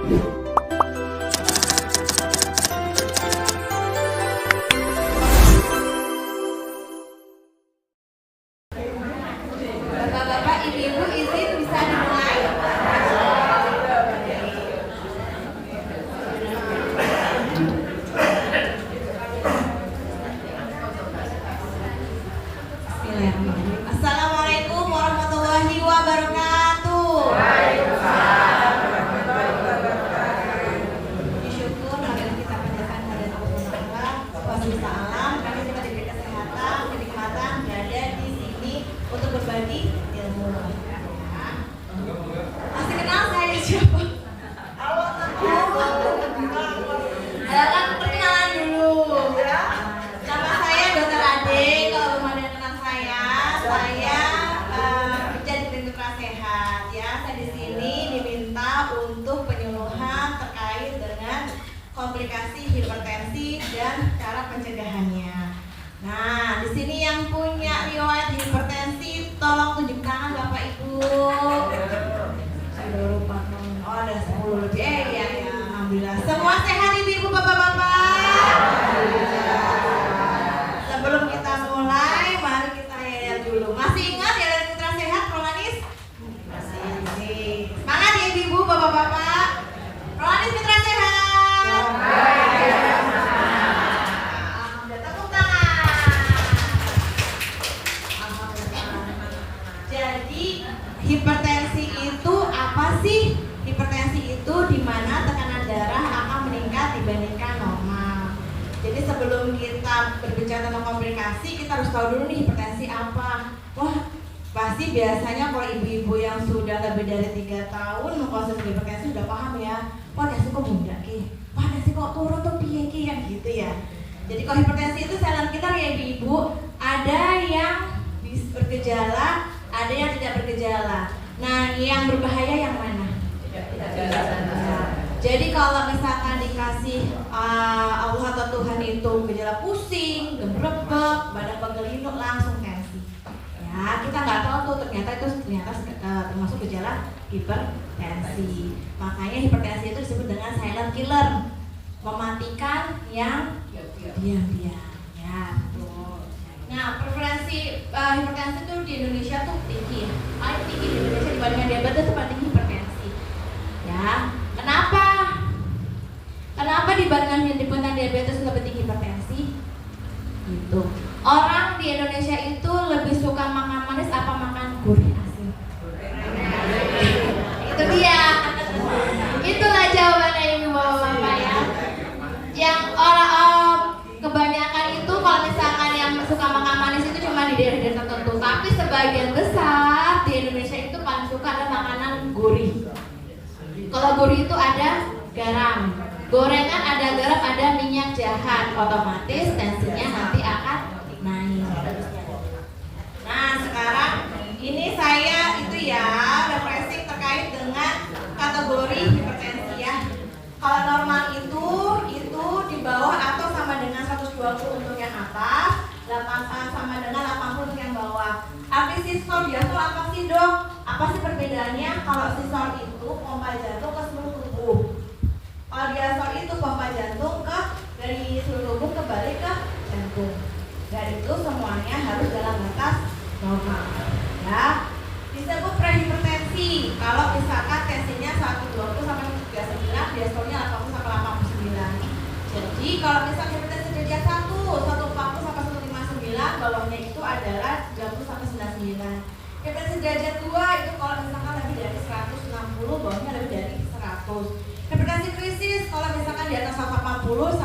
Bapak-bapak, ibu-ibu izin bisa dimulai. Bismillahirrahmanirrahim. Assalamualaikum warahmatullahi wabarakatuh. Waalaikumsalam warahmatullahi wabarakatuh. Syukur marilah kita panjatkan kehadirat Allah Subhanahu wa taala. Kami juga diberi kesehatan, kenikmatan berada di sini untuk berbagi ilmu. Masih kenal saya siapa? Silakan perkenalan dulu. Nama saya Dr. Ade. Kalau belum ada yang kenal saya kerja di Klinik Prasehat. Ya, saya di sini diminta untuk penyuluhan terkait dengan komplikasi hipertensi dan cara pencegahannya. Nah, di sini yang punya riwayat hipertensi, tolong tunjuk tangan Bapak Ibu. Sudah lupa. Oh, ada 10 lebih. Ya, alhamdulillah. Semua sehat Ibu, Bapak-bapak. Sebelum kita mulai, mari kita lihat dulu. Masih ingat ya dari Mitra Sehat, Prolanis? Masih. Semangat ya Ibu, Bapak-bapak. Prolanis Mitra Sehat. Alhamdulillah, tepuk tangan. Jadi hipertensi itu apa sih? Hipertensi itu di mana tekanan darah akan meningkat dibandingkan normal. Jadi sebelum kita berbicara tentang komplikasi, kita harus tahu dulu nih hipertensi apa. Wah, pasti biasanya kalau ibu-ibu yang sudah lebih dari 3 tahun mengkonsumsi hipertensi sudah paham ya. Wah, nasi kok bunda ki? Wah, nasi kok turun tuh piye ki ya gitu ya. Jadi kalau hipertensi itu silent killer ya ibu-ibu, ada yang bergejala, ada yang tidak bergejala. Nah, yang berbahaya yang mana? Jadi kalau misalkan dikasih Allah atau Tuhan itu gejala pusing, gebrebek, badan pegel langsung tensi. Ya, kita nggak tahu tuh ternyata termasuk gejala hipertensi. Makanya hipertensi itu disebut dengan silent killer, mematikan yang diam-diam. Ya, betul. Nah, prevalensi hipertensi itu di Indonesia tuh tinggi. Paling tinggi di Indonesia dibandingkan diabetes itu paling tinggi hipertensi. Ya, kenapa? Kenapa dibandingkan diabetes lebih tinggi hipertensi? Gitu. Orang di Indonesia itu lebih suka makan manis apa makan gurih asin? Itu dia. Itulah jawabannya Ibu Bapak ya. Yang orang kebanyakan itu kalau misalkan yang suka makan manis itu cuma di daerah-daerah tertentu, tapi sebagian besar di Indonesia itu paling suka ada makanan gurih. Kalau gurih itu ada garam, gorengan ada garam, ada minyak jahat, otomatis tensinya nanti akan naik. Nah, sekarang ini saya itu ya refreshing terkait dengan kategori hipertensi ya. Kalau normal itu di bawah atau sama dengan 120 untuk yang atas, sama dengan 80 untuk yang bawah. Arti sistol diastol apa sih dok? Apa sih perbedaannya? Kalau sistol itu pompa jantung ke seluruh tubuh. Kalau diastol itu pompa jantung dari seluruh tubuh kembali ke jantung. Dan itu semuanya harus dalam batas normal. Ya, disebut prehipertensi. Kalau misalkan tensinya 120 sampai 39, diastolnya 80 sampai 89. Jadi kalau misalkan hipertensi derajat 140 sampai 159, bawahnya itu adalah 30 sampai 99. Hipertensi derajat 2 itu kalau misalkan lebih dari 160, bawahnya lebih dari 100. Hipertensi krisis kalau misalkan di atas 140,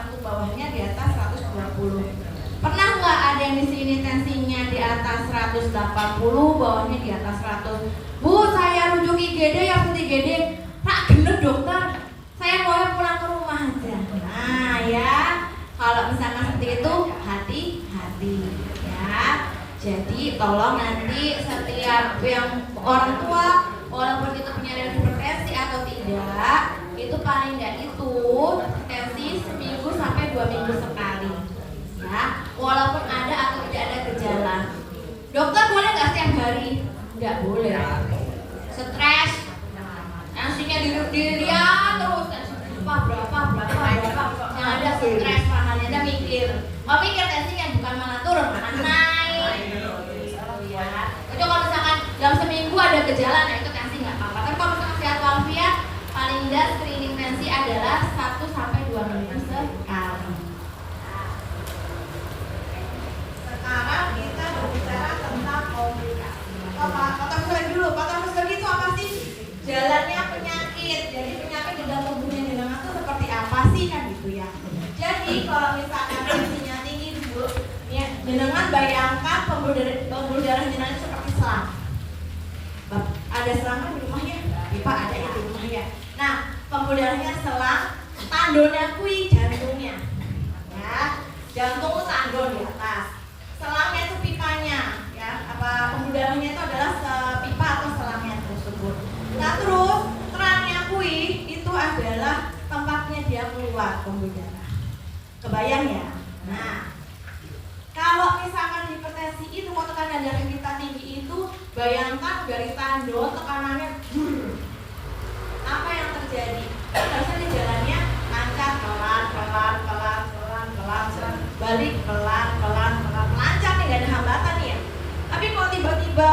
untuk bawahnya di atas 120. Pernah nggak ada yang di sini tensinya di atas 180, bawahnya di atas 100? Bu, saya rujuk IGD yang IGD. Pak, gendut dokter. Saya mau pulang ke rumah aja. Nah ya, kalau misalkan seperti itu hati-hati ya. Jadi tolong nanti setiap yang orang tua, walaupun itu punya hipertensi atau tidak, itu paling nggak itu tensi seminggu sampai 2 minggu sekali ya. Walaupun ada atau tidak ada gejala. Dokter boleh nggak setiap hari? Nggak boleh. Stres, tensinya dilihat yang ada stres, makanya ada mikir. Kalau mikir tensinya bukan malah turun, malah naik. Ya. Itu kalau misalkan dalam seminggu ada gejala, nah itu tensi nggak apa-apa. Tapi kalau misalkan sehat walafiat, paling tidak screening tensi adalah 1 sampai 2 minggu sekali. Sekarang kita berbicara tentang komplikasi. Patofisio dulu. Patofisio itu apa sih? Jalannya penyakit. Jadi penyakit di dalam tubuhnya jenengan itu seperti apa sih kan gitu ya. Jadi kalau misalkan tensinya tinggi dulu, ya jenengan bayangkan pembuluh darah jenengan seperti selang. Ada selang kan di rumahnya? Pipa ada ya di rumahnya. Nah, pembuluh darahnya selang, tandonnya kui jantungnya. Ya, jantung itu tandon di atas. Selangnya itu pipanya, ya. Pembuluh darahnya itu adalah pipa atau selangnya tersebut. Nah, terus kerannya kui itu adalah tempatnya dia keluar pembuluh darah. Kebayang ya? Nah, kalau misalkan hipertensi itu kalau tekanan darah kita tinggi itu, bayangkan dari tandon tekanannya apa yang terjadi? Harusnya jalannya lancar, pelan, balik pelan, lancar nih, gak ada hambatan nih ya. Tapi kalau tiba-tiba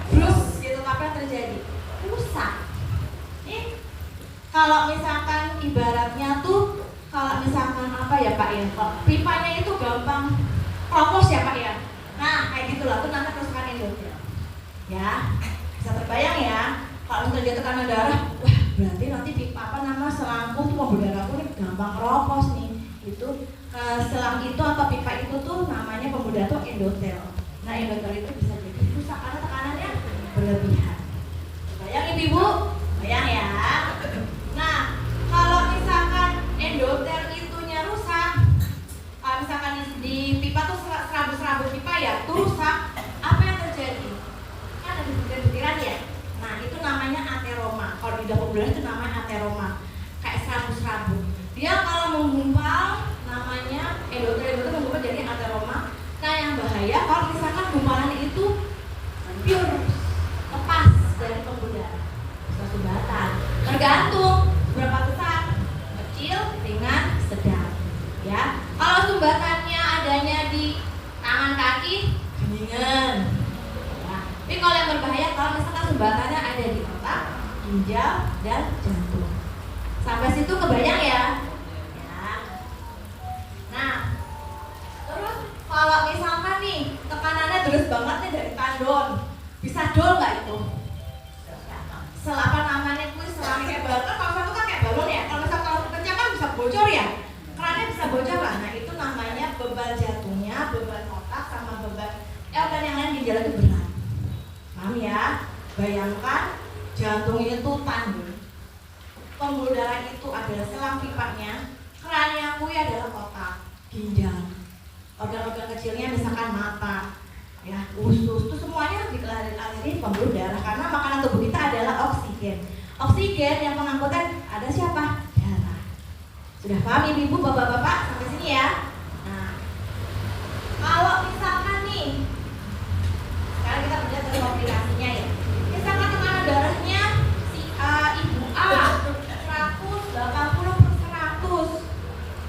brus gitu, apa yang terjadi? Rusak. Nih, kalau misalkan ibaratnya tuh, kalau misalkan apa ya Pak ya, pipanya itu gampang kropos ya Pak ya. Nah kayak gitulah tuh nanti kerusakan endotel. Ya, bisa terbayang ya. Kalau misalnya dia tekanan darah, wah berarti nanti selangku tuh pembuluh darahku nih gampang kropos nih. Itu selang itu atau pipa itu tuh namanya pembuluh darah tuh endotel. Nah endotel itu bisa jadi rusak karena tekanannya berlebihan. Bayang ibu-ibu? Bayang ya. Nah kalau misalkan endotel itunya rusak, kalau misalkan di pipa tuh serabut pipa ya tuh rusak, apa yang terjadi? Kan ada butiran ya. Nah itu namanya ateroma. Kalau di dalam pembuluh darah itu namanya ateroma, kayak serabut-serabut. Dia kalau menggumpal namanya endotel menggumpal jadi ateroma. Nah yang bahaya kalau misalkan gumpalan itu pure lepas dari pembuluh darah, bisa sumbatan. Tergantung berapa besar, kecil, ringan, sedang. Ya, kalau sumbatannya adanya di tangan kaki, geningan. Ya. Tapi kalau yang berbahaya kalau misalkan sumbatannya ada di otak, ginjal, dan jantung. Sampai situ kebayang ya? Ya. Nah, terus kalau misalkan nih tekanannya terus banget nih dari tandon, bisa dol nggak itu? Selapan namanya kuis selama kayak balon, kalau satu kan kayak balon ya. Kalau misalkan kalau kencang kan bisa bocor ya. Kerannya bisa bocor lah. Nah itu namanya beban jantungnya, beban otak sama beban organ yang lain ginjal itu berat. Paham ya? Bayangkan jantung itu tandon, pembuluh darah itu adalah selang pipanya, kerannya kui adalah otak, ginjal, organ-organ kecilnya misalkan mata, ya usus, itu semuanya dikelari pembuluh darah karena makanan tubuh kita adalah oksigen. Oksigen yang pengangkutan ada siapa? Darah. Sudah paham ibu-ibu, bapak-bapak sampai sini ya? Nah, kalau misalkan nih, sekarang kita lihat dari komplikasinya ya. Misalkan tekanan darahnya si ibu A 180/100,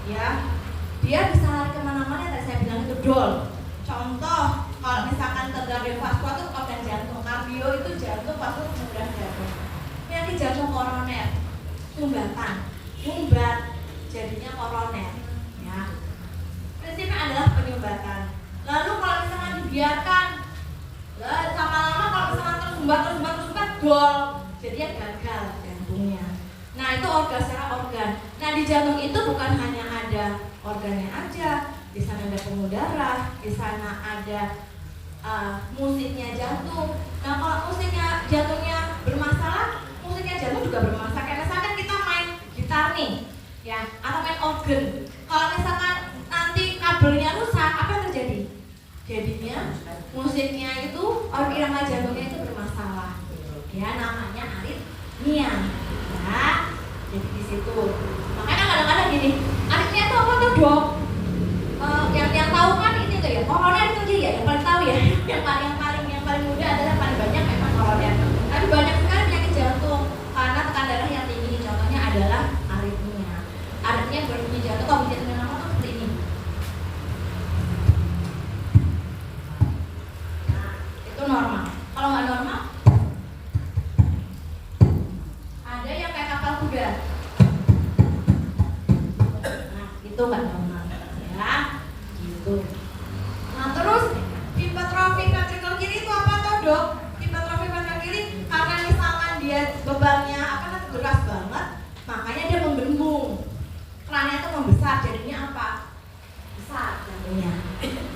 ya, dia bisa lari kemana-mana yang tadi saya bilang itu dol. Contoh, kalau misalkan kardiovaskular itu organ jantung, kardio itu jantung, vaskular kemudian jantung. Penyakit jantung koroner, sumbatan, sumbat, jadinya koroner. Ya. Prinsipnya adalah penyumbatan. Lalu kalau misalkan dibiarkan, lama-lama kalau misalkan tersumbat, dol, jadinya gagal jantungnya. Nah itu organ secara organ. Nah di jantung itu bukan hanya ada organnya aja, di sana ada pembuluh darah, di sana ada musiknya jantung. Nah kalau musiknya jantungnya bermasalah, musiknya jantung juga bermasalah. Kayak misalkan kita main gitar nih, ya, atau main organ. Kalau misalkan nanti kabelnya rusak, apa yang terjadi? Jadinya musiknya itu, irama jantungnya itu bermasalah. Ya namanya aritmia. Ya, jadi di situ. Makanya kadang-kadang gini, aritmia itu apa tuh dok? Yang tahu kan ini tuh ya, koroner itu aja ya, yang paling tahu ya. yang paling mudah adalah yang paling banyak memang koroner. Tapi banyak sekali penyakit jantung karena tekanan darah yang tinggi. Contohnya adalah aritmia. juga. Nah, itu nggak normal ya, gitu. Nah terus hipertrofi ventrikel kiri itu apa toh dok? Hipertrofi ventrikel kiri karena misalkan dia bebannya akan berat banget, makanya dia membendung. Kerannya itu membesar, jadinya apa? Besar jantungnya.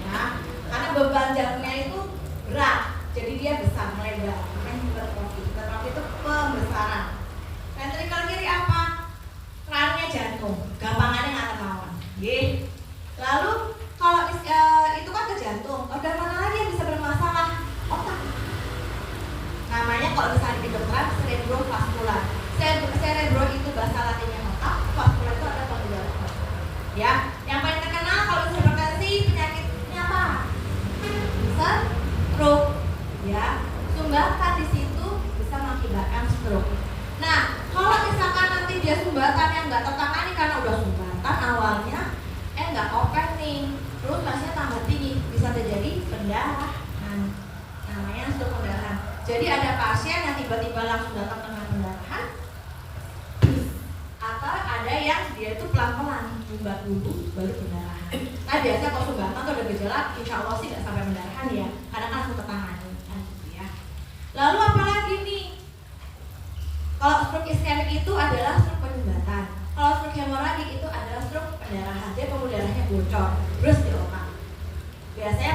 Ya, karena beban jantungnya itu berat, jadi dia besar, melebar. Makanya hipertrofi. Hipertrofi itu pembesaran. Ventrikel kiri apa? Kerannya jantung. Gampangannya nggak ketahuan. Lalu kalau itu kan ke jantung, organ mana lagi yang bisa bermasalah? Otak. Namanya kalau misalnya di kedokteran cerebrovascular. Cerebro itu bahasa latinnya otak, vascular itu ada pembuluh darah. Ya, yang paling terkenal kalau misalnya hipertensi penyakitnya apa? Stroke. Ya, sumbatan di situ bisa mengakibatkan stroke. Nah, kalau misalkan nanti dia sumbatan yang nggak tertangani karena udah sumbatan awalnya, nggak open nih, terus pasnya tambah tinggi, bisa terjadi pendarahan, namanya stroke pendarahan. Jadi ada pasien yang tiba-tiba langsung datang dengan pendarahan, atau ada yang dia itu pelan-pelan sumbat dulu baru pendarahan. Nah biasa kalau sumbatan atau ada gejala, insya Allah sih nggak sampai pendarahan ya, karena kan langsung tertangani kan gitu ya. Lalu apalagi nih? Kalau stroke iskemik itu adalah stroke penyumbatan. Kalau stroke hemoragik itu adalah stroke pendarahan, dia pembuluh darahnya bocor, terus di otak. Biasanya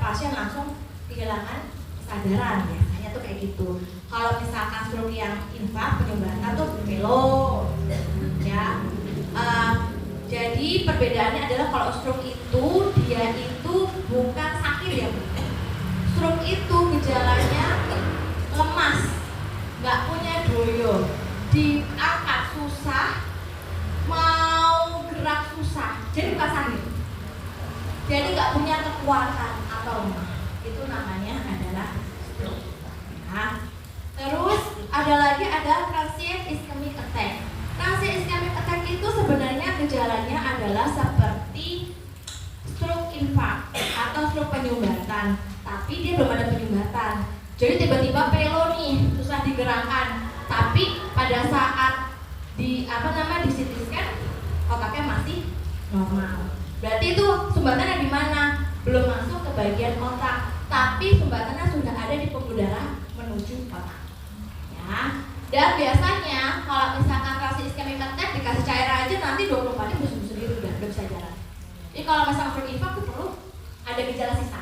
pasien langsung kehilangan kesadaran, biasanya tuh kayak gitu. Kalau misalkan stroke yang infark penyumbatan tuh melo, ya. Jadi perbedaannya adalah kalau stroke itu dia itu bukan sakit ya. Stroke itu gejalanya lemas, nggak punya doyo, diangkat susah, mau gerak susah, jadi bukan sakit, jadi nggak punya kekuatan atau lemah, itu namanya adalah stroke. Nah, terus ada lagi ada transient ischemic attack. Transient ischemic attack itu sebenarnya gejalanya adalah seperti stroke infark atau stroke penyumbatan, tapi dia belum ada penyumbatan, jadi tiba-tiba pelo nih susah digerakkan, tapi pada saat di di CT scan otaknya masih normal. Berarti itu sumbatannya di mana? Belum masuk ke bagian otak, tapi sumbatannya sudah ada di pembuluh darah menuju otak. Ya. Dan biasanya kalau misalkan transient ischemic attack dikasih cairan aja nanti 24 jam bisa sendiri udah bisa jalan. Jadi kalau misalkan stroke infark itu perlu ada gejala sisa.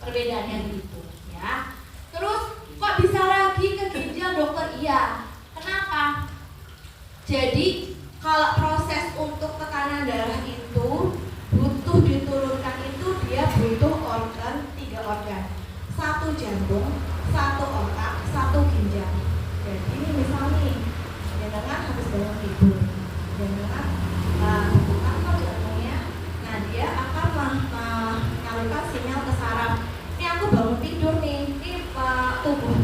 Perbedaannya gitu, ya. Terus kok bisa lagi ke ginjal dokter? Iya. Kenapa? Jadi kalau proses untuk tekanan darah itu butuh diturunkan itu dia butuh organ, 3 organ, 1 jantung, 1 otak, 1 ginjal. Jadi ini misalnya jangan habis bangun tidur, jangan kok jantungnya, nah dia akan menyalurkan sinyal ke saraf. Ini aku bangun tidur nih, ini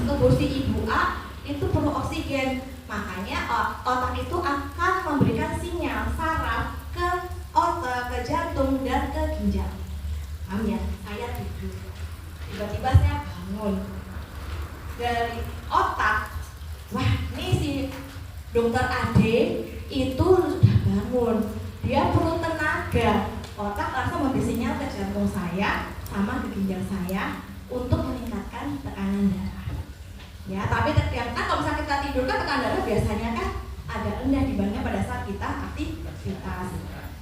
tubuh si ibu A itu perlu oksigen. Makanya otak itu akan memberikan sinyal saraf ke otak, ke jantung, dan ke ginjal. Paham ya? Saya tidur, tiba-tiba saya bangun dari otak. Wah, ini si dokter Ade itu sudah bangun, dia perlu tenaga. Otak langsung memberi sinyal ke jantung saya sama ke ginjal saya untuk meningkatkan tekanan darah. Ya, tapi kan kalau misalnya kita tidur kan tekanan darah biasanya kan agak rendah dibandingkan pada saat kita aktivitas.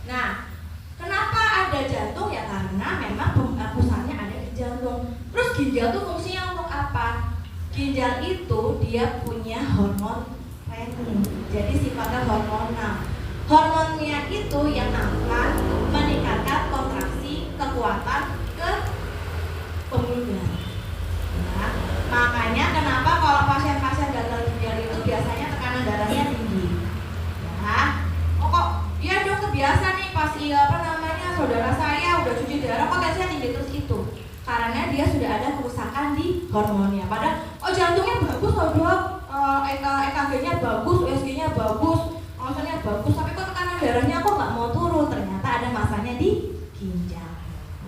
Nah, kenapa ada jantung? Ya karena memang pusatnya ada di jantung. Terus ginjal itu fungsinya untuk apa? Ginjal itu dia punya hormon renin, jadi sifatnya hormonal. Hormonnya itu yang akan meningkatkan kontraksi kekuatan ke pembuluh darah. Ya, makanya kenapa kalau pasien-pasien gagal ginjal itu biasanya tekanan darahnya tinggi. Ya, kok dia dokter biasa nih pas saudara saya udah cuci darah kok tensinya tinggi terus itu. Karena dia sudah ada kerusakan di hormonnya. Padahal jantungnya bagus loh dok, EKG-nya bagus, USG-nya bagus, oksigennya bagus, tapi kok tekanan darahnya kok nggak mau turun? Ternyata ada masanya di ginjal,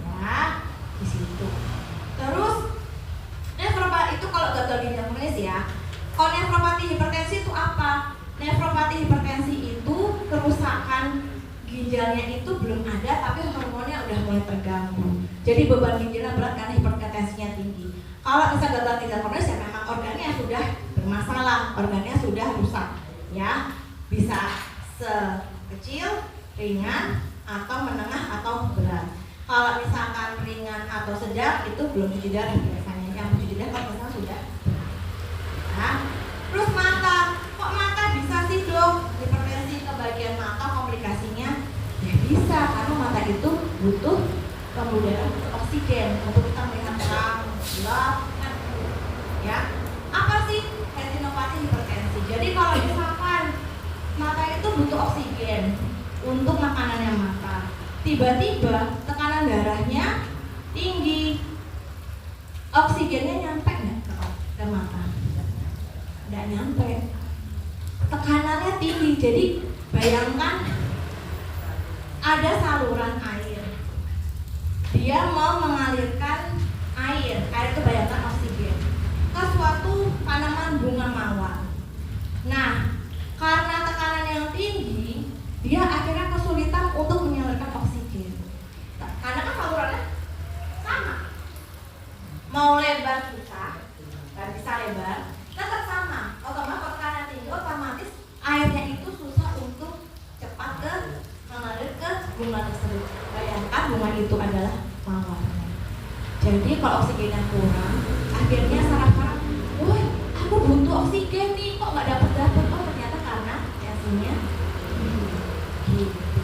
ya di situ. Terus nefropati itu kalau gagal ginjal kronis ya. Kalau nefropati hipertensi itu apa? Nefropati hipertensi itu kerusakan ginjalnya itu belum ada, tapi hormonnya udah mulai terganggu. Jadi beban ginjalnya berat karena hipertensinya tinggi. Kalau bisa gagal ginjal kronis ya memang organnya sudah bermasalah, organnya sudah rusak, ya. Bisa sekecil, ringan, atau menengah atau berat. Kalau misalkan ringan atau sedang itu belum cuci darah biasanya. Yang cuci darah kalau misalnya sudah. Nah, terus mata, kok mata bisa sih dok? Hipertensi ke bagian mata komplikasinya? Ya bisa, karena mata itu butuh pembuluh oksigen untuk kita melihat terang, gelap, kan? Ya, apa sih retinopati hipertensi? Jadi kalau misalkan mata itu butuh oksigen untuk makanannya mata, tiba-tiba tekanan darahnya tinggi, oksigennya nyampe nggak ke mata? Nggak nyampe, tekanannya tinggi. Jadi bayangkan ada saluran air, dia mau mengalirkan air itu bayangkan oksigen ke suatu tanaman bunga mawar. Nah, karena tekanan yang tinggi, dia akhirnya kesulitan untuk menyalurkan oksigen. Nah, karena kan salurannya sama, mau lebar susah, nggak bisa lebar, tetap sama. Otomatis tekanan tinggi, otomatis airnya itu susah untuk cepat mengalir ke bunga tersebut. Bayangkan bunga itu adalah mawarnya. Jadi kalau oksigennya kurang, akhirnya saraf-saraf, woi, aku butuh oksigen nih, kok nggak dapet? Oh ternyata karena tensinya gitu.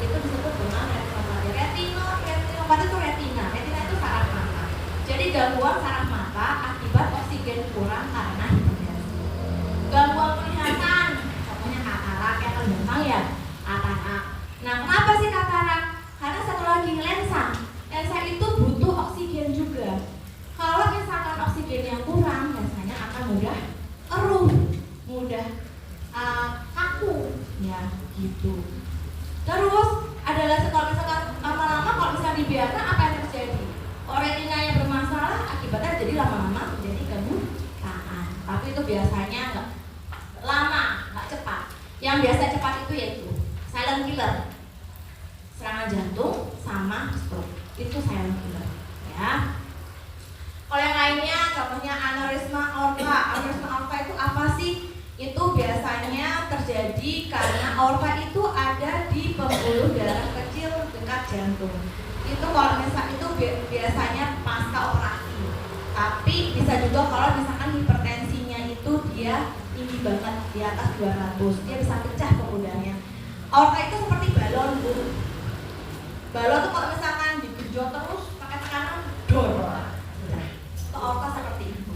Itu disebut dengan retinopati. Retinopati itu retina itu saraf mata. Jadi gangguan saraf mata akibat oksigen kurang karena hipertensi. Gangguan penglihatan, contohnya katarak, yang gampang ya, katarak. Nah, kenapa sih katarak? Karena satu lagi lensa. Lensa itu butuh oksigen juga. Kalau misalkan oksigen yang kurang, lensanya akan mudah keruh, mudah kaku, ya gitu. Terus adalah kalau misalkan lama-lama kalau misalnya dibiarkan, apa yang terjadi? Retinanya bermasalah, akibatnya jadi lama-lama terjadi kebutaan. Tapi itu biasanya nggak lama, nggak cepat. Yang biasa cepat itu yaitu silent killer, serangan jantung sama stroke, itu silent killer, ya. Kalau yang lainnya, contohnya aneurisma aorta. Aneurisma aorta itu apa sih? Itu biasanya terjadi karena aorta itu ada di pembuluh darah kecil dekat jantung. Itu kalau misalnya itu biasanya pasca operasi. Tapi bisa juga kalau misalkan hipertensinya itu dia tinggi banget, di atas 200, dia bisa pecah pembuluh darahnya. Aorta itu seperti balon, Bu. Balon tuh kalau misalkan digejot terus pakai tekanan dor. Aorta seperti itu,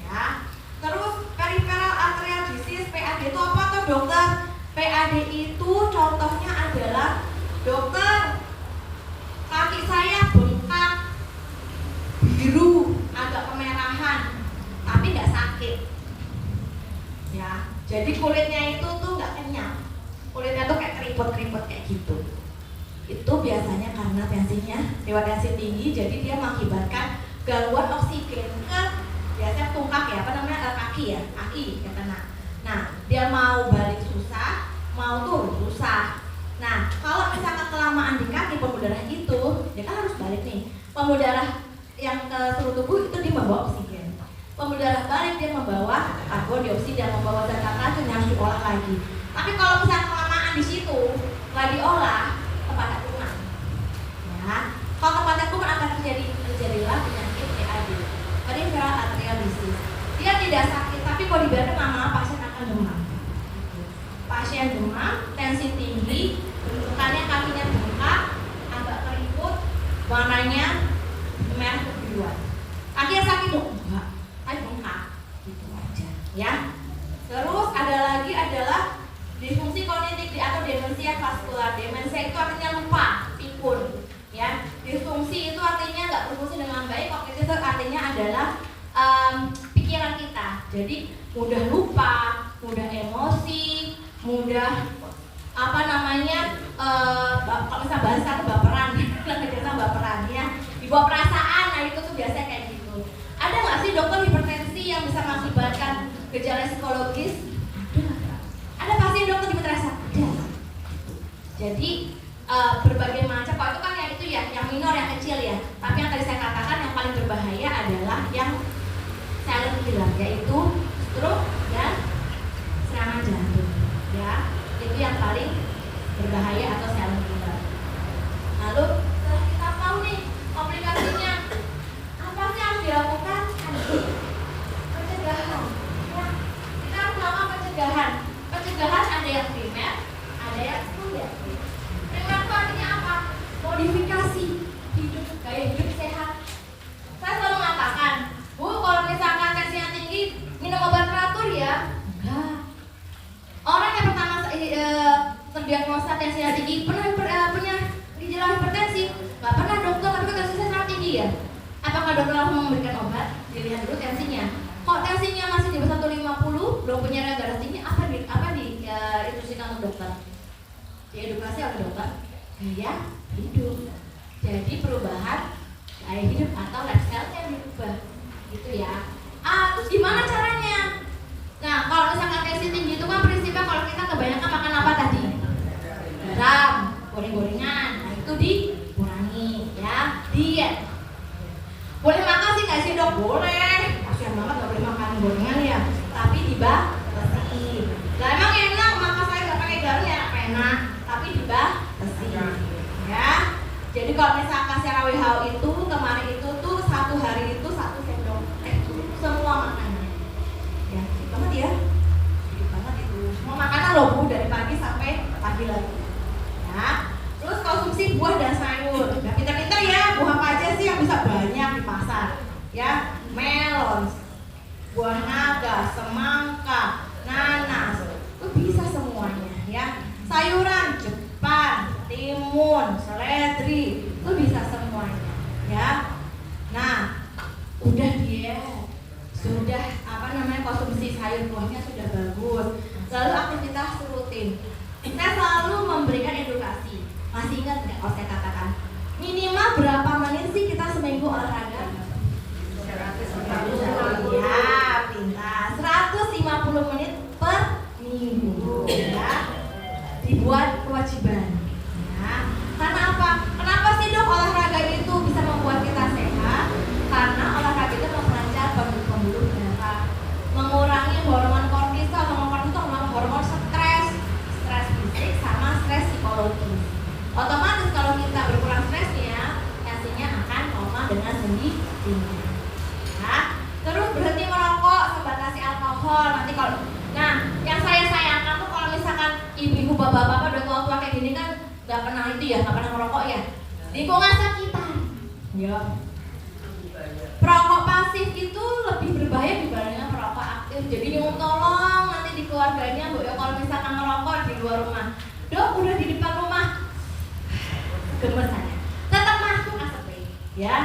ya. Terus peripheral arterial disease (PAD) itu apa tuh dokter? PAD itu contohnya adalah, dokter, kaki saya bengkak, biru, agak kemerahan, tapi nggak sakit, ya. Jadi kulitnya itu tuh nggak kenyal, kulitnya tuh kayak keriput-keriput kayak gitu. Itu biasanya karena tensinya, hipertensi tinggi, jadi dia mengakibatkan gangguan oksigen ke biasanya tungkak ya, kaki ya, kaki ya kena. Nah, dia mau balik susah, mau turun susah. Nah, kalau misalkan kelamaan di kaki pembuluh darah itu, dia kan harus balik nih. Pembuluh darah yang ke seluruh tubuh itu dia membawa oksigen. Pembuluh darah balik dia membawa karbon dioksida, membawa zat racun yang harus diolah lagi. Tapi kalau misalkan kelamaan di situ nggak diolah, tempatnya kuman. Ya, kalau tempatnya kuman akan terjadilah penyakit PAD, peripheral arterial disease. Dia tidak sakit, tapi kalau dibiarkan lama-lama pasien akan demam. Pasien demam, tensi tinggi, bentukannya kakinya bengkak, agak keriput, warnanya merah kebiruan. Kakinya sakit dong? Enggak, tapi bengkak, gitu aja, ya. Terus ada lagi adalah disfungsi kognitif atau demensia vaskular. Demensia itu artinya lupa, pikun, ya. Disfungsi itu artinya nggak berfungsi dengan baik. Kognitif itu artinya adalah pikiran kita. Jadi mudah lupa, mudah emosi, mudah kalau misalnya bahasa itu baperan, biasa baperan, ya. Dibawa perasaan, nah itu tuh biasanya kayak gitu. Ada nggak sih dokter hipertensi yang bisa mengakibatkan gejala psikologis? Ada. Jadi berbagai macam, kalau itu kan yang itu ya, yang minor, yang kecil ya. Tapi yang tadi saya katakan yang paling berbahaya adalah yang silent killer, yaitu stroke dan serangan jantung. Ya, itu yang paling berbahaya atau silent killer. Lalu setelah kita tahu nih komplikasinya, apa sih yang harus dilakukan? Pencegahan. Ya, kita harus melakukan pencegahan. Pencegahan ada yang primer, ada yang sekunder. Primer itu artinya apa? Modifikasi hidup, gaya hidup sehat. Saya selalu mengatakan, Bu, kalau misalkan tensinya tinggi, minum obat teratur ya? Enggak. Orang yang pertama terdiagnosa tensinya tinggi punya gejala hipertensi, nggak pernah dokter, tapi tensinya sangat tinggi ya. Apakah dokter langsung memberikan obat? Dilihat dulu tensinya. Kok tensinya masih di bawah 150, belum punya darah tinggi, apa diinstruksikan untuk dokter? Diedukasi oleh dokter gaya hidup. Jadi perubahan gaya hidup atau lifestyle-nya dirubah, gitu ya. Terus gimana caranya? Nah, kalau misalkan tensi tinggi itu kan prinsipnya kalau kita kebanyakan makan apa tadi? Garam, goreng-gorengan, nah itu dikurangi ya. Diet. Boleh makan sih nggak sih dok? Boleh. Kasian banget nggak boleh makan gorengan ya. Tapi dibatasi. Lah emang enak makan saya nggak pakai garam ya enak. Tapi dibatasi. Ya. Jadi kalau misalkan secara WHO itu kemarin itu tuh satu hari itu 1 sendok semua makanan. Ya, sedikit banget ya. Sedikit banget itu. Semua makanan loh Bu dari pagi sampai pagi lagi. Ya. Terus konsumsi buah dan sayur. Ya pintar-pintar ya, buah apa aja sih yang bisa banyak di pasar? Ya, melon, buah naga, semangka, nanas. Itu bisa semuanya ya. Sayuran Jepang, timun, seledri, itu bisa semuanya ya. Nah, udah diet, sudah konsumsi sayur buahnya sudah bagus, lalu aktivitas rutin. Saya selalu memberikan edukasi. Masih ingat nggak kalau saya katakan minimal berapa menit sih kita seminggu olahraga? 150. Ya, pintar. 150 menit per minggu ya. Dibuat kewajiban. Ya. Karena apa? Kenapa sih dok olahraga itu bisa membuat kita sehat? Karena olahraga itu memperlancar pembuluh darah, mengurangi hormon kortisol. Hormon kortisol adalah hormon stres fisik sama stres psikologis. Otomatis kalau kita berkurang stresnya, tensinya akan normal dengan sendirinya. Nah, terus berhenti merokok, batasi alkohol. Nanti kalau, nah, yang saya sayangkan tuh kalau misalkan ibu-ibu, bapak-bapak udah tua-tua kayak gini kan nggak pernah itu ya, nggak pernah merokok ya. Lingkungan sekitar, ya. Perokok pasif itu lebih berbahaya dibandingkan perokok aktif. Jadi nyuruh tolong nanti di keluarganya, Bu, ya kalau misalkan merokok di luar rumah, dok udah di depan rumah, gemes saya, tetap masuk asapnya, ya.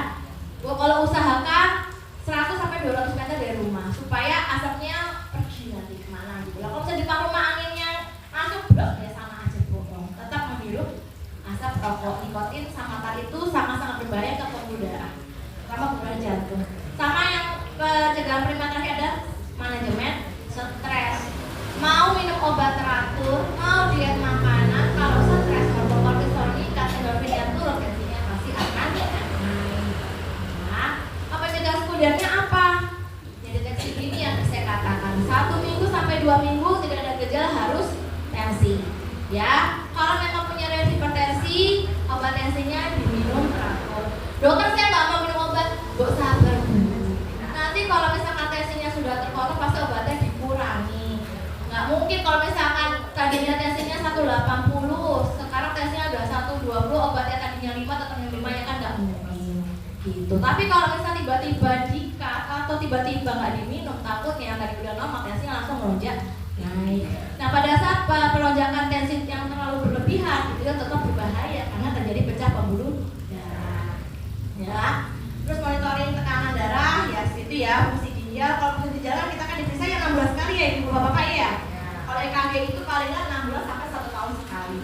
Bu, kalau usahakan 100 sampai 200 meter dari rumah supaya asapnya pergi nanti kemana gitu. Kalau misalnya di depan rumah anginnya masuk, blok ya sama aja bohong. Tetap menghirup asap rokok. Nikotin sama tar itu sangat-sangat berbahaya ke pembuluh darah, terutama pembuluh jantung. Sama yang pencegahan prematur ada manajemen stres. Mau minum obat teratur, mau diet makanan, kalau stres hormon kortisol meningkat, endorfinnya turun, tensinya pasti akan naik. Nah, apa cegah sekundernya apa? Ya deteksi dini yang saya katakan 1 minggu sampai 2 minggu tidak ada gejala harus tensi. Ya, kalau memang punya riwayat hipertensi, obat tensinya diminum teratur. Dokter saya nggak mau minum obat, Bu sabar dulu. Nanti kalau misalkan tensinya sudah terkontrol pasti obatnya dikurangi. Nggak mungkin kalau misalkan tadinya tensinya 180, sekarang tensinya udah 120, obatnya tadinya 5 tetap 5 ya kan nggak mungkin gitu. Tapi kalau misalnya tiba-tiba di-cut atau tiba-tiba nggak diminum, takutnya yang tadi udah normal tensinya langsung melonjak naik. Nah pada saat pelonjakan tensi yang terlalu berlebihan itu tetap berbahaya karena terjadi pecah pembuluh darah. Ya. Terus monitoring tekanan darah ya situ ya, fungsi ginjal. Kalau fungsi ginjal kita kan diperiksa ya 6 bulan sekali ya ibu bapak ya. Kalau EKG itu palingan 6 bulan sampai 1 tahun sekali.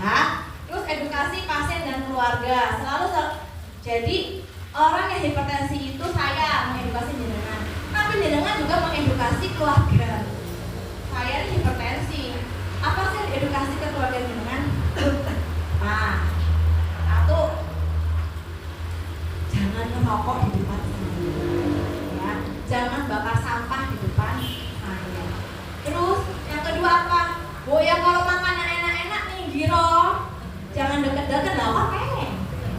Ya. Terus edukasi pasien dan keluarga selalu jadi orang yang hipertensi itu saya mengedukasi jenengan, tapi jenengan juga mengedukasi keluarga. Saya ini hipertensi, apa sih edukasi ke keluarga jenengan?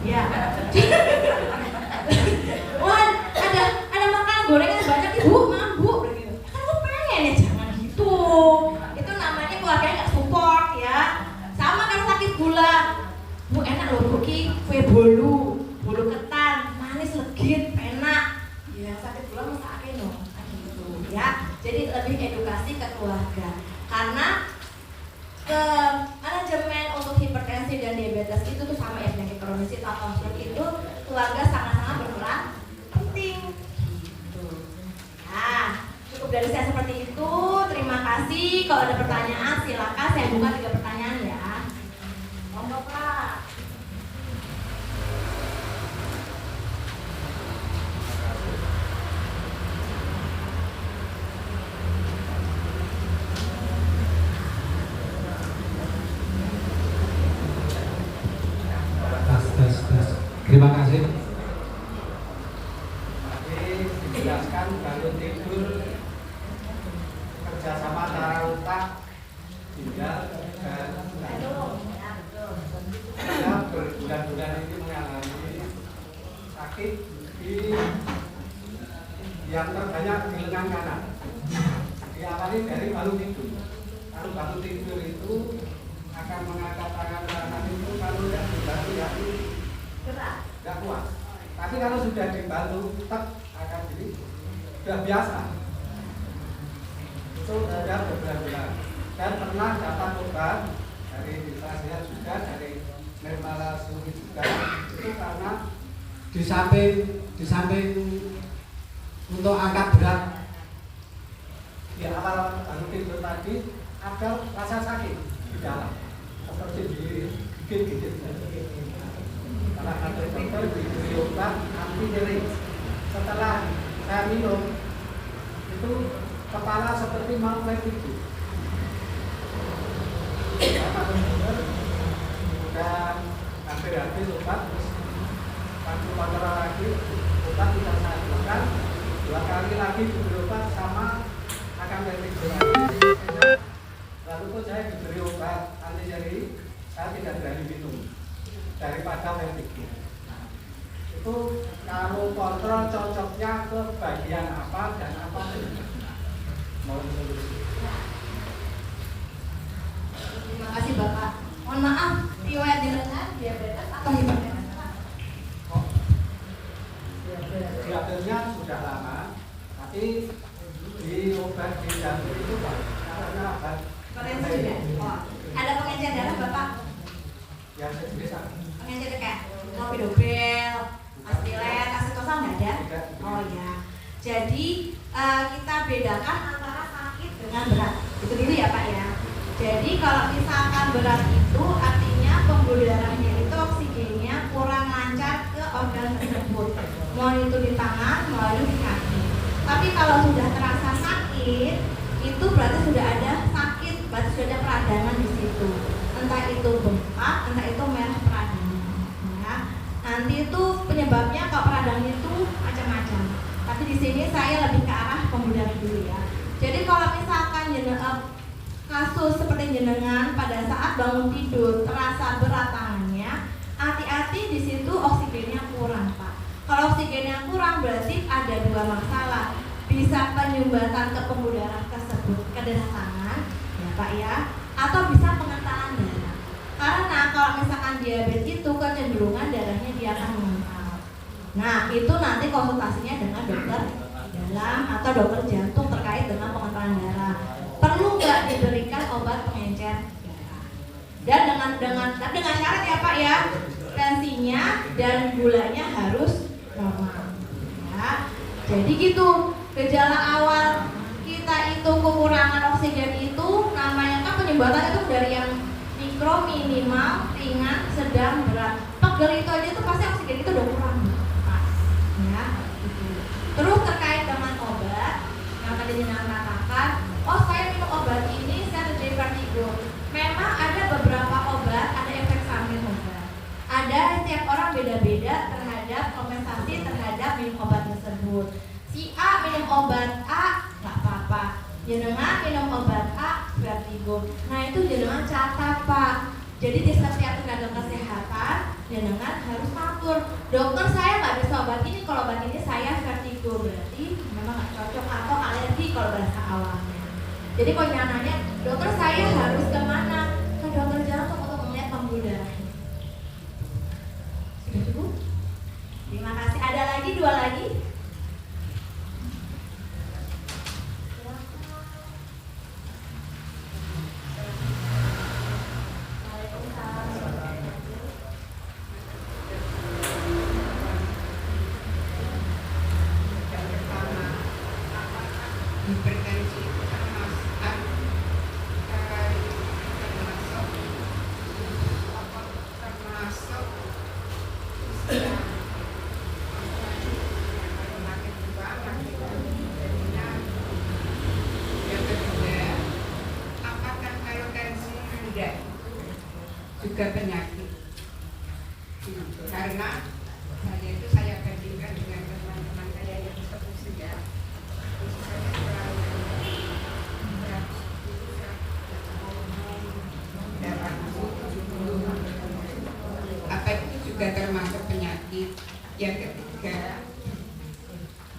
Ya. Wah, ada makanan gorengan banyak ibu, bu, begitu. Kan aku pengen ya, jangan gitu. Itu namanya keluarganya nggak support ya. Sama kan sakit gula. Bu enak loh bu ki, kue bolu ketan, manis legit, enak. Ya sakit gula masa akhir dong, gitu ya. Jadi lebih edukasi ke keluarga. Karena ke manajemen untuk hipertensi dan diabetes itu tuh sama ya, penyakit kronis atau itu keluarga sangat-sangat berperan penting gitu. Nah, cukup dari saya seperti itu. Terima kasih. Kalau ada pertanyaan silakan, saya buka 3 pertanyaan ya. Monggo Pak. Terima kasih. Tadi dijelaskan bangun tidur, kerjasama antara otak, ginjal, dan jantung. Saya berbulan-bulan ini mengalami sakit di yang terbanyak di lengan kanan. Diawali dari bangun tidur. Kalau bangun tidur itu akan mengangkat tangan kanan itu kalau tidak dibantu ya tidak kuat. Tapi kalau sudah dibantu tetap akan jadi sudah biasa. Itu sudah berbulan-bulan. Dan pernah dapat obat dari saya juga, dari Nirmala Suri juga. Itu karena Di samping untuk angkat berat di awal bangun tidur tadi ada rasa sakit di dalam, seperti digigit. Karena ada dokter diberi obat anti nyeri. Setelah saya minum, itu kepala seperti mau vertigo. Saya masuk dokter, dan hampir habis obat, terus waktu kontrol lagi, obat tidak saya gunakan. 2 kali lagi diberi obat sama akan vertigo lagi. Lalu pun saya diberi obat anti nyeri, saya tidak berani minum daripada vertigo. Itu kalau kontrol cocoknya ke bagian apa dan apa mau solusi. Terima kasih Bapak. Mohon maaf, riwayat jenengan diabetes atau hipertensi Pak? Diabetesnya sudah lama, tapi di obat di jantung itu Pak, karena obat Hipertensi juga? Oh, ada pengencer darah Bapak? yang sejenis Pengencer kayak Clopidogrel, Astilet, Asitosa nggak ada? Oh ya. Jadi kita bedakan antara sakit dengan berat. Itu dulu ya Pak ya. Jadi kalau misalkan berat itu artinya pembuluh darahnya itu oksigennya kurang lancar ke organ tersebut. Mau itu di tangan, mau itu di kaki. Tapi kalau sudah terasa sakit, itu berarti sudah ada sakit, berarti sudah ada peradangan di situ. Entah itu bengkak, entah itu merah peradangan. Ya. Nanti itu penyebabnya kalau peradangan itu macam-macam. Tapi di sini saya lebih ke arah pembuluh darah dulu ya. Jadi kalau misalkan kasus seperti jenengan pada saat bangun tidur terasa berat tangannya, hati-hati di situ oksigennya kurang Pak. Kalau oksigennya kurang berarti ada 2 masalah. Bisa penyumbatan ke pembuluh darah tersebut ke darah tangan, ya Pak ya, atau bisa pengentalan darah. Karena kalau misalkan diabetes itu kecenderungan darahnya dia akan mengental. Nah itu nanti konsultasinya dengan dokter dalam atau dokter jantung terkait dengan pengentalan darah. Perlu nggak diberikan obat pengencer darah? Dan dengan syarat ya Pak ya, tensinya dan gulanya harus normal. Ya. Jadi gitu, gejala awal kita itu kekurangan oksigen itu namanya kan penyumbatan itu dari yang mikro, minimal, ringan, sedang, berat. Pegel itu aja tuh pasti oksigen itu udah kurang. Ya, gitu. Terus terkait dengan obat yang tadi jenengan katakan, oh saya minum obat ini saya terjadi vertigo. Memang ada beberapa obat, ada efek samping obat. Ada setiap orang beda-beda terhadap kompensasi terhadap minum obat tersebut. Si A minum obat A nggak apa-apa, jenengan minum obat A vertigo. Nah itu jenengan catat Pak. Jadi di setiap tenaga kesehatan jenengan harus atur, dokter saya nggak bisa obat ini, kalau obat ini saya vertigo, berarti memang nggak cocok, atau alergi kalau bahasa awalnya. Jadi kalau nanya, dokter saya harus kemana? Ke dokter jantung untuk melihat pembuluh darahnya. Sudah cukup? Terima kasih. Ada lagi, 2 lagi? Hipertensi itu termasuk penyakit bawaan. Yang kedua, apakah kalau tensi rendah juga penyakit? Karena saya bandingkan dengan teman-teman saya yang seusia. Apa itu juga termasuk penyakit? Yang ketiga,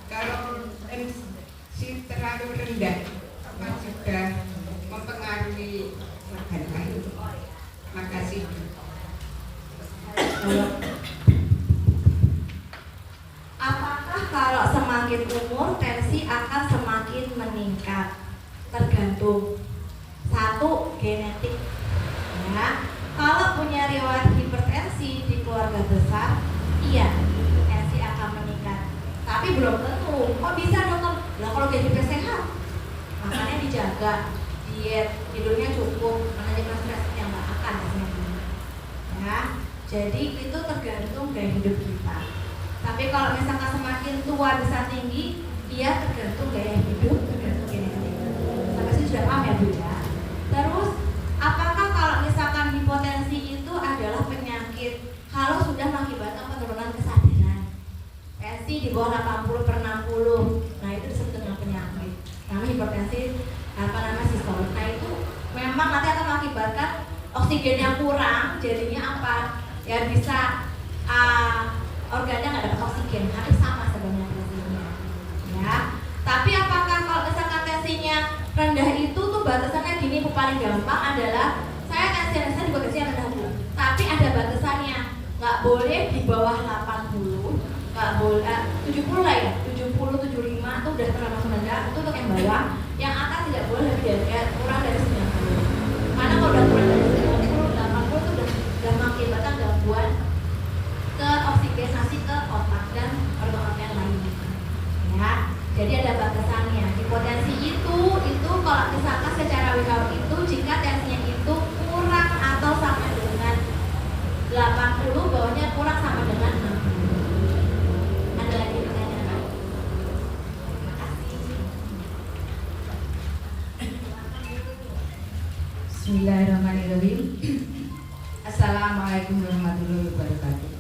kalau tensi terlalu rendah, apa juga mempengaruhi organ lain? Makasih. Apakah kalau semakin umur tensi akan semakin meningkat? Tergantung. 1, genetik. Ya, kalau punya riwayat hipertensi di keluarga besar, iya, tensi akan meningkat. Tapi belum tentu. Kok bisa dokter? Lah kalau genetiknya sehat, makannya dijaga, diet, tidurnya cukup, manajemen stres yang nggak akan ya. Jadi itu tergantung gaya hidup kita. Tapi kalau misalkan semakin tua bisa tinggi, dia tergantung gaya hidup, tergantung genetik. Sampai sini sudah paham ya Bu ya? Terus, apakah kalau misalkan hipotensi itu adalah penyakit kalau sudah mengakibatkan penurunan kesadaran? Tensi di bawah 80/60, nah itu disebut dengan penyakit. Namanya hipertensi sistolik. Nah itu memang nanti akan mengakibatkan oksigennya kurang, jadinya apa? Ya bisa organnya nggak dapat oksigen, hampir sama sebenarnya tensinya. Ya. Tapi apakah kalau misalkan tensinya rendah itu tuh batasannya gini, paling gampang adalah saya tensi juga tensi yang rendah Bu. Tapi ada batasannya, nggak boleh di bawah 80, nggak boleh 70 lah ya, 70, 75 itu udah termasuk rendah, itu untuk yang bawah. Yang atas tidak boleh lebih dari kurang dari 90. Karena kalau udah kurang dari 90, 80 itu udah mengakibatkan gangguan ke oksigenasi ke otak dan organ-organ lainnya. Ya, jadi ada batasannya. Hipotensi itu kalau misalkan secara WHO itu jika tensinya itu kurang atau sama dengan 80, bawahnya kurang sama dengan 60. Ada lagi pertanyaan? Terima kasih. Bismillahirrahmanirrahim. Assalamualaikum warahmatullahi wabarakatuh.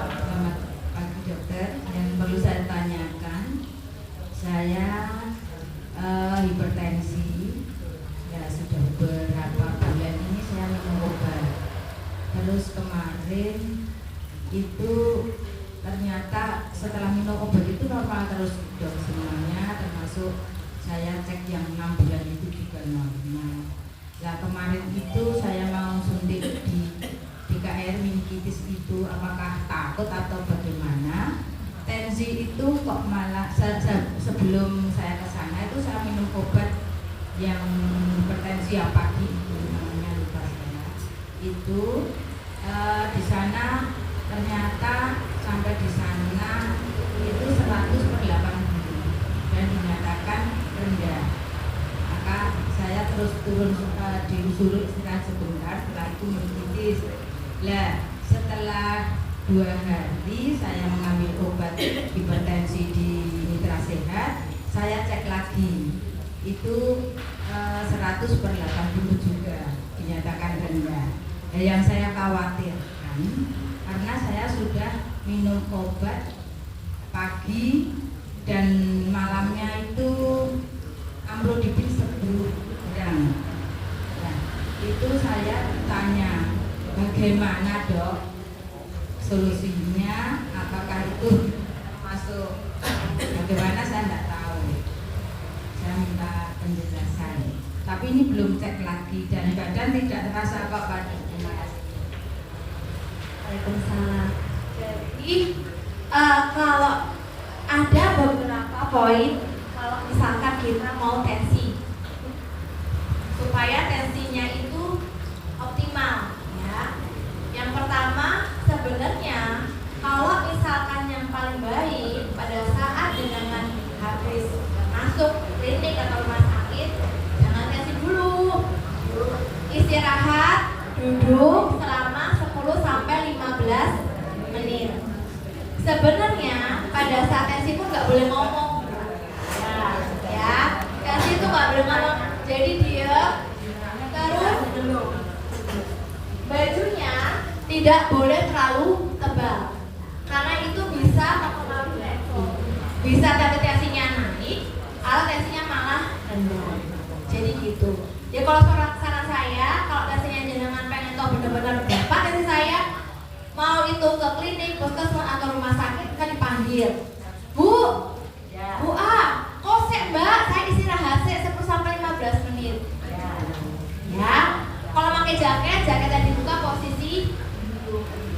Selamat pagi dokter. Yang perlu saya tanyakan, saya hipertensi, ya sudah beberapa bulan ini saya minum obat. Terus kemarin itu ternyata setelah minum obat itu normal terus dok semuanya, termasuk saya cek yang 6 bulan itu juga normal. Nah kemarin itu saya mau suntik di DKR meningitis itu, apakah takut atau bagaimana? Tensi itu kok malah sebelum saya ke sana itu saya minum obat yang hipertensi yang pagi itu namanya lupa saya. Itu di sana ternyata sampai di sana itu 100/80 dan dinyatakan rendah. Maka saya terus turun disuruh istirahat sebentar, setelah itu meningitis. Lah setelah 2 hari saya mengambil obat hipertensi di Mitra Sehat, saya cek lagi itu 100/80 juga dinyatakan rendah. Nah, yang saya khawatirkan karena saya sudah minum obat pagi dan malamnya itu amlodipin 10 gram. Nah, itu itu saya tanya, bagaimana dok solusinya, apakah itu masuk bagaimana saya tidak tahu, saya minta penjelasan. Tapi ini belum cek lagi dan badan tidak terasa apa-apa. Terima kasih. Waalaikumsalam. Jadi kalau ada beberapa poin kalau misalkan kita mau tensi supaya tensinya itu optimal ya. Yang pertama sebenarnya kalau misalkan yang paling baik pada saat jenengan habis masuk klinik atau rumah sakit, jangan tensi dulu. Istirahat, duduk selama 10 sampai 15 menit. Sebenarnya pada saat tensi pun nggak boleh ngomong. Ya, tensi itu nggak boleh ngomong. Jadi dia terus bajunya tidak boleh terlalu tebal karena itu bisa mempengaruhi level. Bisa tapi tensinya naik, atau tensinya malah rendah. Jadi gitu. Ya kalau saran saya, kalau tensinya jenengan pengen tahu benar-benar berapa tensi saya, mau itu ke klinik, puskesmas atau rumah sakit kan dipanggil. Bu, Bu A, kok sek Mbak, saya istirahat sek 10 sampai 15 menit. Ya, kalau pakai jaket yang dibuka posisi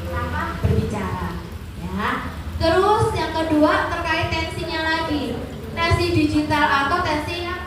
tanpa berbicara. Ya. Terus yang kedua terkait tensinya lagi, tensi digital atau tensi yang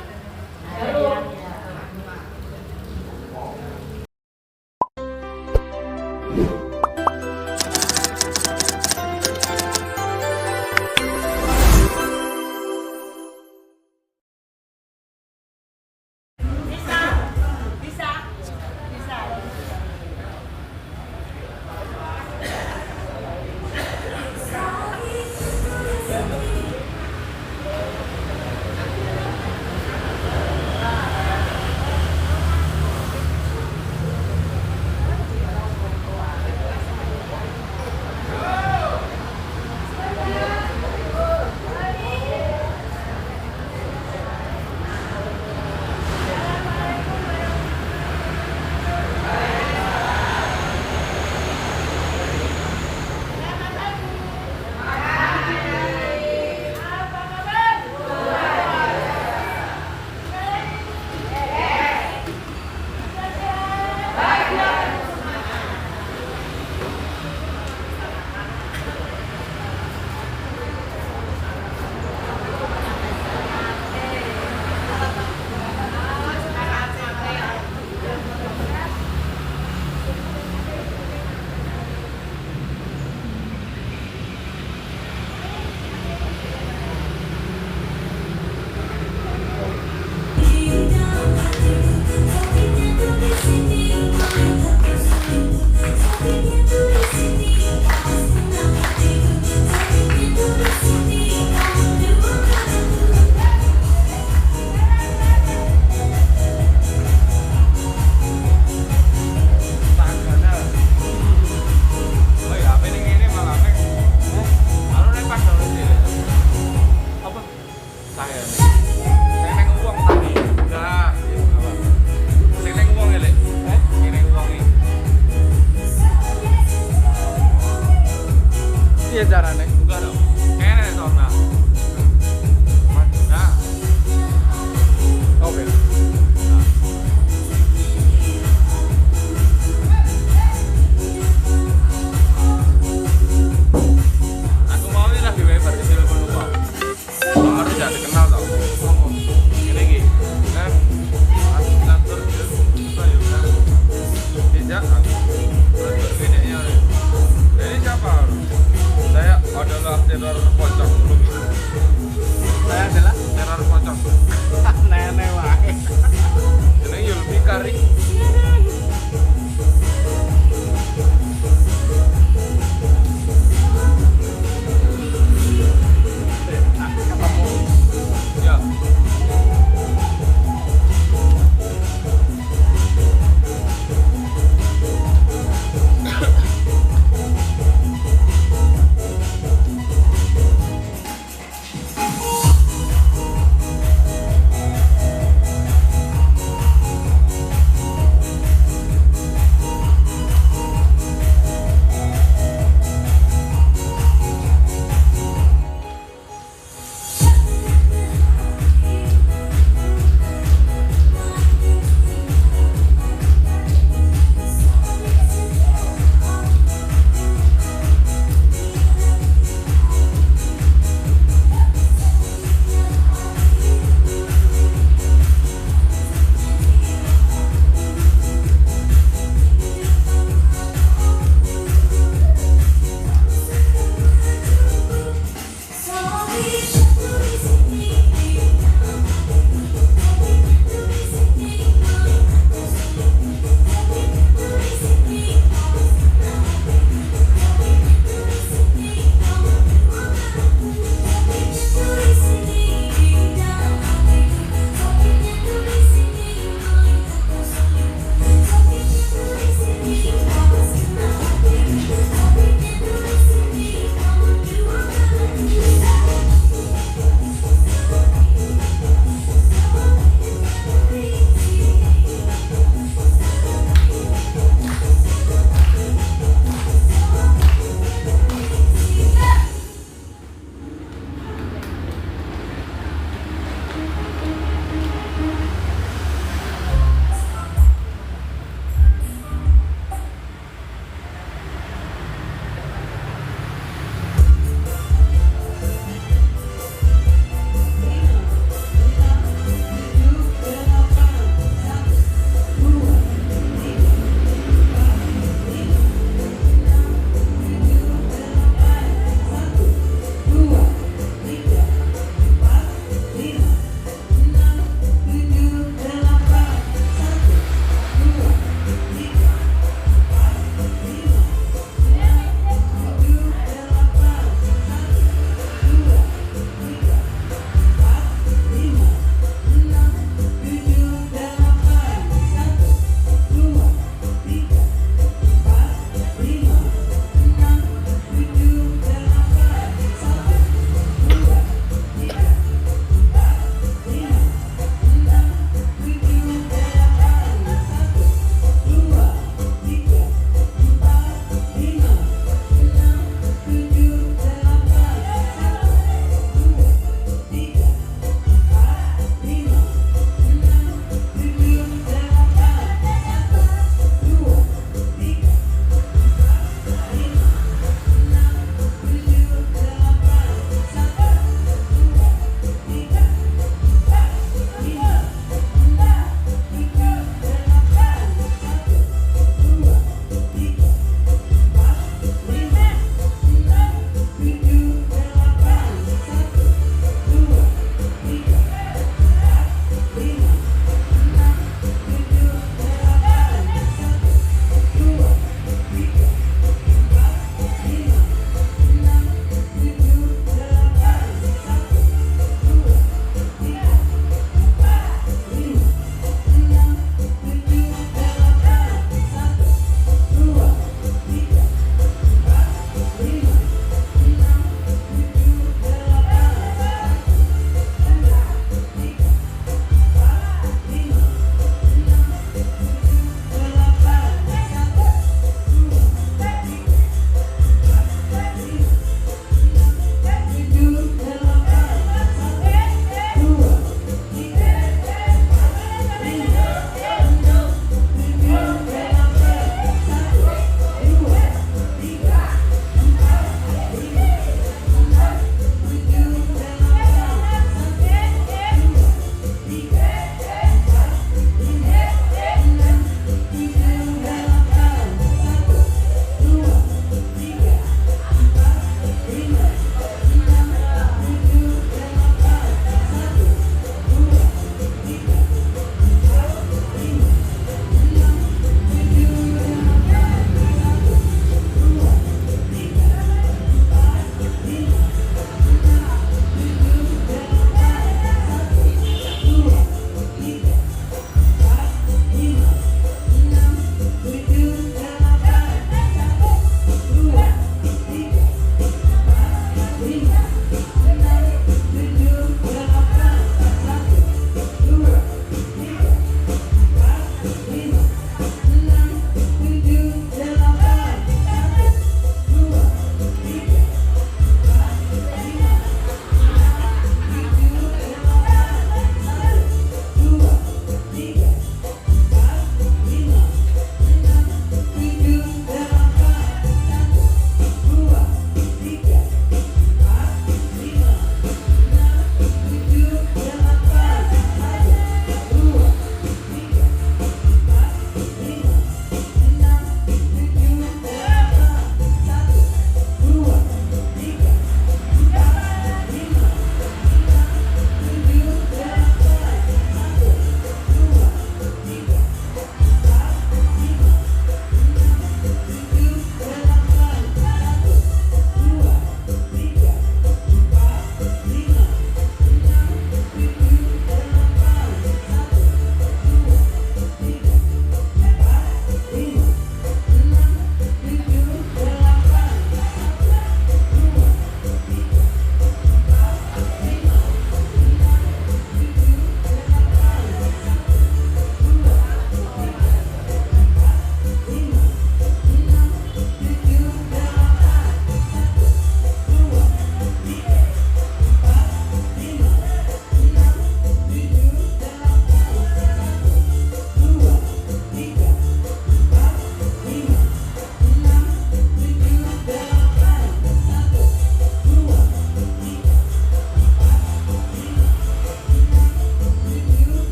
Piye carane?